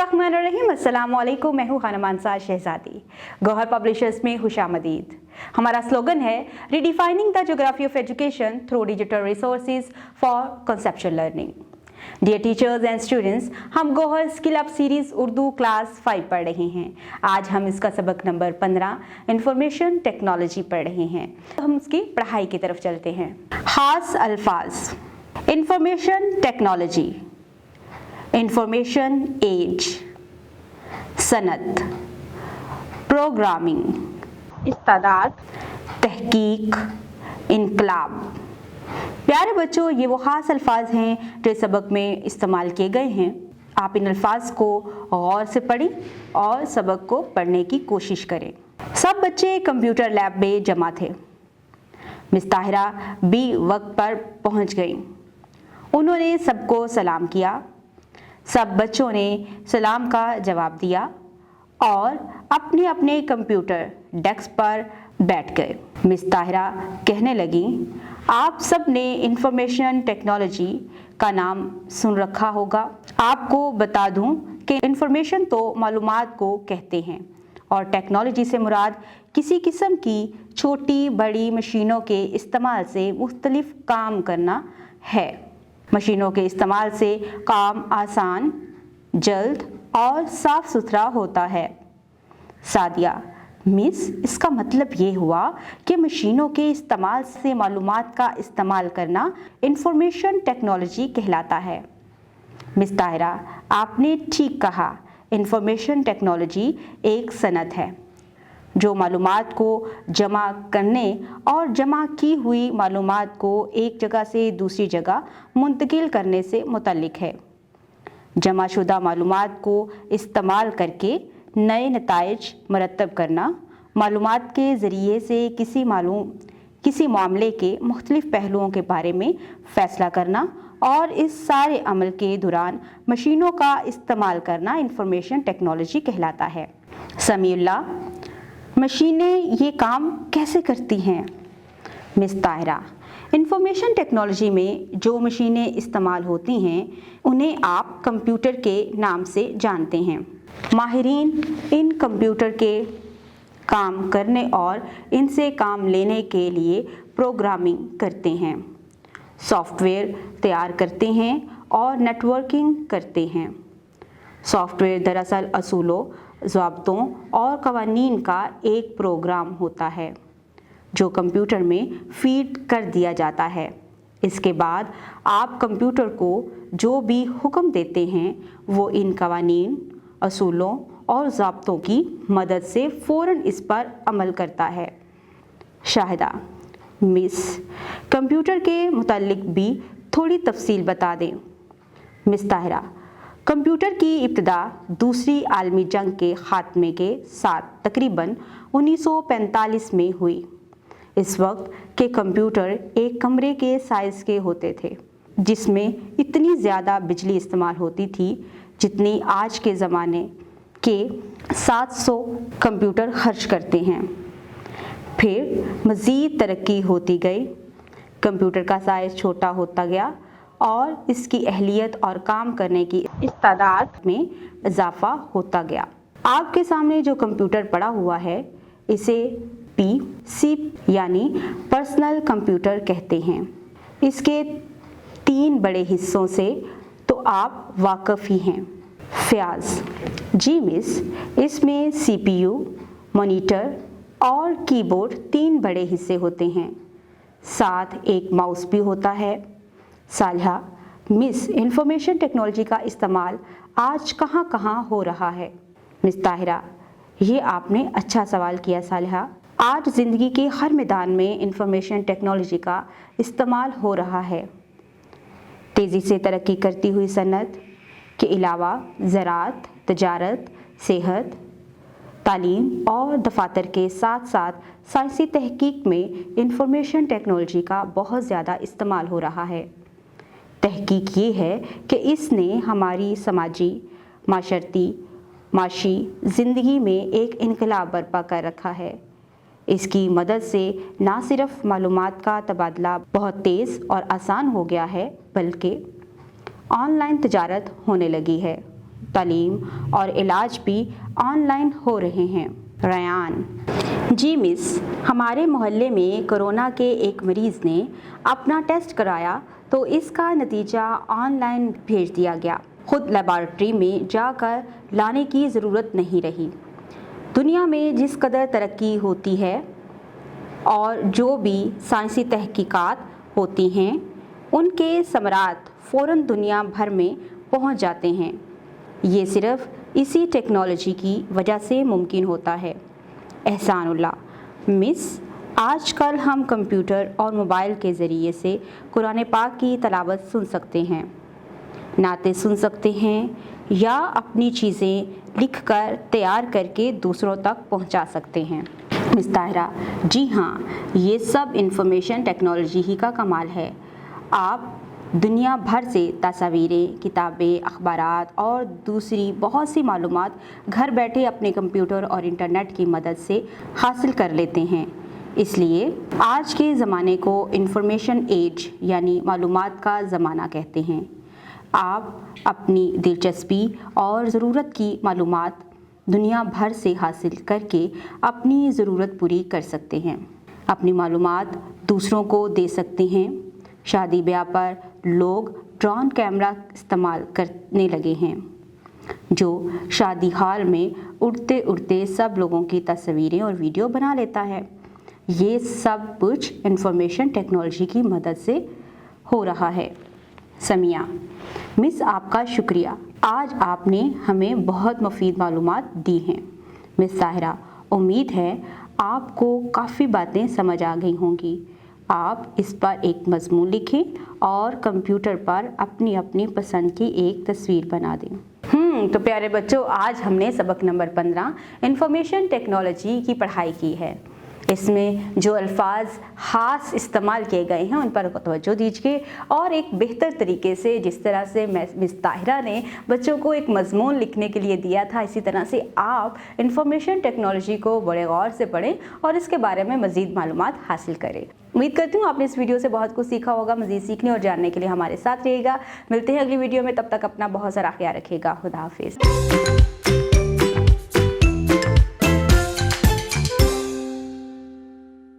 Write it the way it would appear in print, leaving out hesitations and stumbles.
बिस्मिल्लाहिर्रहमानिर्रहीम। अस्सलामुअलैकुम। मैं हूँ खानमानसा शहजादी। गौहर पब्लिशर्स में खुशामदीद। हमारा स्लोगन है redefining the geography of education through digital resources for conceptual learning. Dear teachers and students, हम Gauhar skill up series Urdu class 5 पढ़ रहे हैं। आज हम इसका सबक नंबर 15 इंफॉर्मेशन टेक्नोलॉजी पढ़ रहे हैं। हम उसकी पढ़ाई की तरफ चलते हैं। खास अल्फाज: इंफॉर्मेशन टेक्नोलॉजी, इंफॉर्मेशन एज, सनत, प्रोग्रामिंग, इस्तादाद, तहकीक, इनकलाब। प्यारे बच्चों, ये वो खास अल्फाज हैं जो सबक में इस्तेमाल किए गए हैं। आप इन अल्फाज को गौर से पढ़ें और सबक को पढ़ने की कोशिश करें। सब बच्चे कंप्यूटर लैब में जमा थे। मिस ताहिरा भी वक्त पर पहुंच गईं। उन्होंने सबको सलाम किया। सब बच्चों ने सलाम का जवाब दिया और अपने अपने कंप्यूटर डेस्क पर बैठ गए। मिस ताहिरा कहने लगी, आप सब ने इंफॉर्मेशन टेक्नोलॉजी का नाम सुन रखा होगा। आपको बता दूं कि इंफॉर्मेशन तो मालूमात को कहते हैं और टेक्नोलॉजी से मुराद किसी किस्म की छोटी बड़ी मशीनों के इस्तेमाल से मुख्तलिफ काम करना है। मशीनों के इस्तेमाल से काम आसान, जल्द और साफ सुथरा होता है। सादिया: मिस, इसका मतलब ये हुआ कि मशीनों के इस्तेमाल से मालूमात का इस्तेमाल करना इंफॉर्मेशन टेक्नोलॉजी कहलाता है। मिस ताहिरा, आपने ठीक कहा। इंफॉर्मेशन टेक्नोलॉजी एक सनत है जो मालूमात को जमा करने और जमा की हुई मालूमात को एक जगह से दूसरी जगह मुंतकिल करने से मुतल्लिक है। जमा शुदा मालूमात को इस्तेमाल करके नए नताइज मरतब करना, मालूमात के ज़रिए से किसी मामले के मुख्तलिफ पहलुओं के बारे में फ़ैसला करना और इस सारे अमल के दौरान मशीनों का इस्तेमाल करना इंफॉर्मेशन टेक्नोलॉजी कहलाता है। समीउल्लाह: मशीनें ये काम कैसे करती हैं? मिस ताहिरा: इंफॉर्मेशन टेक्नोलॉजी में जो मशीनें इस्तेमाल होती हैं उन्हें आप कंप्यूटर के नाम से जानते हैं। माहिरीन इन कंप्यूटर के काम करने और इनसे काम लेने के लिए प्रोग्रामिंग करते हैं, सॉफ्टवेयर तैयार करते हैं और नेटवर्किंग करते हैं। सॉफ्टवेयर दरअसल असूलों, ज़ाब्तों और कवानीन का एक प्रोग्राम होता है जो कंप्यूटर में फीड कर दिया जाता है। इसके बाद आप कंप्यूटर को जो भी हुक्म देते हैं वो इन कवानीन, असूलों और ज़ाब्तों की मदद से फ़ौरन इस पर अमल करता है। शाहिदा: मिस, कंप्यूटर के मुतालिक भी थोड़ी तफसील बता दें। मिस ताहिरा: कंप्यूटर की इब्तिदा दूसरी आलमी जंग के ख़ात्मे के साथ तकरीबन 1945 में हुई। इस वक्त के कंप्यूटर एक कमरे के साइज़ के होते थे जिसमें इतनी ज़्यादा बिजली इस्तेमाल होती थी जितनी आज के ज़माने के 700 कंप्यूटर खर्च करते हैं। फिर मज़ीद तरक्की होती गई, कंप्यूटर का साइज़ छोटा होता गया और इसकी अहलियत और काम करने की इस्तादाद में इजाफा होता गया। आपके सामने जो कंप्यूटर पड़ा हुआ है इसे पीसी यानी पर्सनल कंप्यूटर कहते हैं। इसके 3 बड़े हिस्सों से तो आप वाकिफ़ ही हैं। फ़याज़: जी मिस, इसमें सीपीयू, मॉनिटर और कीबोर्ड 3 बड़े हिस्से होते हैं, साथ एक माउस भी होता है। सालिहा: मिस, इंफॉर्मेशन टेक्नोलॉजी का इस्तेमाल आज कहाँ कहाँ हो रहा है? मिस ताहिरा: ये आपने अच्छा सवाल किया सालिहा। आज ज़िंदगी के हर मैदान में इंफॉर्मेशन टेक्नोलॉजी का इस्तेमाल हो रहा है। तेज़ी से तरक्की करती हुई सनत के अलावा ज़राअत, तजारत, सेहत, तालीम और दफातर के साथ साथ साइंसी तहकीक में इंफॉर्मेशन टेक्नोलॉजी का बहुत ज़्यादा इस्तेमाल हो रहा है। तहकीक ये है कि इसने हमारी समाजी, माशी ज़िंदगी में एक इनकलाब बर्पा कर रखा है। इसकी मदद से ना सिर्फ मालूमात का तबादला बहुत तेज़ और आसान हो गया है बल्कि ऑनलाइन तजारत होने लगी है। तालीम और इलाज भी ऑनलाइन हो रहे हैं। रयान: जी मिस, हमारे मोहल्ले में कोरोना के एक मरीज़ ने अपना टेस्ट कराया तो इसका नतीजा ऑनलाइन भेज दिया गया। खुद लेबॉरेटरी में जाकर लाने की ज़रूरत नहीं रही। दुनिया में जिस कदर तरक्की होती है और जो भी साइंसी तहकीकात होती हैं, उनके समरात फ़ौरन दुनिया भर में पहुंच जाते हैं। ये सिर्फ़ इसी टेक्नोलॉजी की वजह से मुमकिन होता है। एहसानुल्लाह: मिस, आजकल हम कंप्यूटर और मोबाइल के ज़रिए से कुरान पाक की तलावत सुन सकते हैं, नाते सुन सकते हैं या अपनी चीज़ें लिख कर तैयार करके दूसरों तक पहुंचा सकते हैं। मिस ताहिरा: जी हाँ, ये सब इंफॉर्मेशन टेक्नोलॉजी ही का कमाल है। आप दुनिया भर से तस्वीरें, किताबें, अखबारात और दूसरी बहुत सी मालूमात घर बैठे अपने कंप्यूटर और इंटरनेट की मदद से हासिल कर लेते हैं। इसलिए आज के ज़माने को इंफॉर्मेशन एज यानी मालूमात का ज़माना कहते हैं। आप अपनी दिलचस्पी और ज़रूरत की मालूमात दुनिया भर से हासिल करके अपनी ज़रूरत पूरी कर सकते हैं। अपनी मालूमात दूसरों को दे सकते हैं। शादी ब्याह पर लोग ड्रोन कैमरा इस्तेमाल करने लगे हैं, जो शादी हॉल में उड़ते उड़ते सब लोगों की तस्वीरें और वीडियो बना लेता है। ये सब कुछ इंफॉर्मेशन टेक्नोलॉजी की मदद से हो रहा है। समिया: मिस, आपका शुक्रिया, आज आपने हमें बहुत मुफीद मालूमात दी हैं। मिस ताहिरा: उम्मीद है आपको काफ़ी बातें समझ आ गई होंगी। आप इस पर एक मजमून लिखें और कंप्यूटर पर अपनी अपनी पसंद की एक तस्वीर बना दें। तो प्यारे बच्चों, आज हमने सबक नंबर 15 इंफॉर्मेशन टेक्नोलॉजी की पढ़ाई की है। इसमें जो अल्फाज ख़ास इस्तेमाल किए गए हैं उन पर तवज्जो दीजिए और एक बेहतर तरीके से, जिस तरह से मिस ताहिरा ने बच्चों को एक मजमून लिखने के लिए दिया था, इसी तरह से आप इंफॉर्मेशन टेक्नोलॉजी को बड़े गौर से पढ़ें और इसके बारे में मज़ीद मालूमात हासिल करें। उम्मीद करती हूँ आपने इस वीडियो से बहुत कुछ सीखा होगा। मज़ीद सीखने और जानने के लिए हमारे साथ रहिएगा। मिलते हैं अगली वीडियो में, तब तक अपना बहुत सारा ख्याल रखिएगा। खुदा हाफिज़।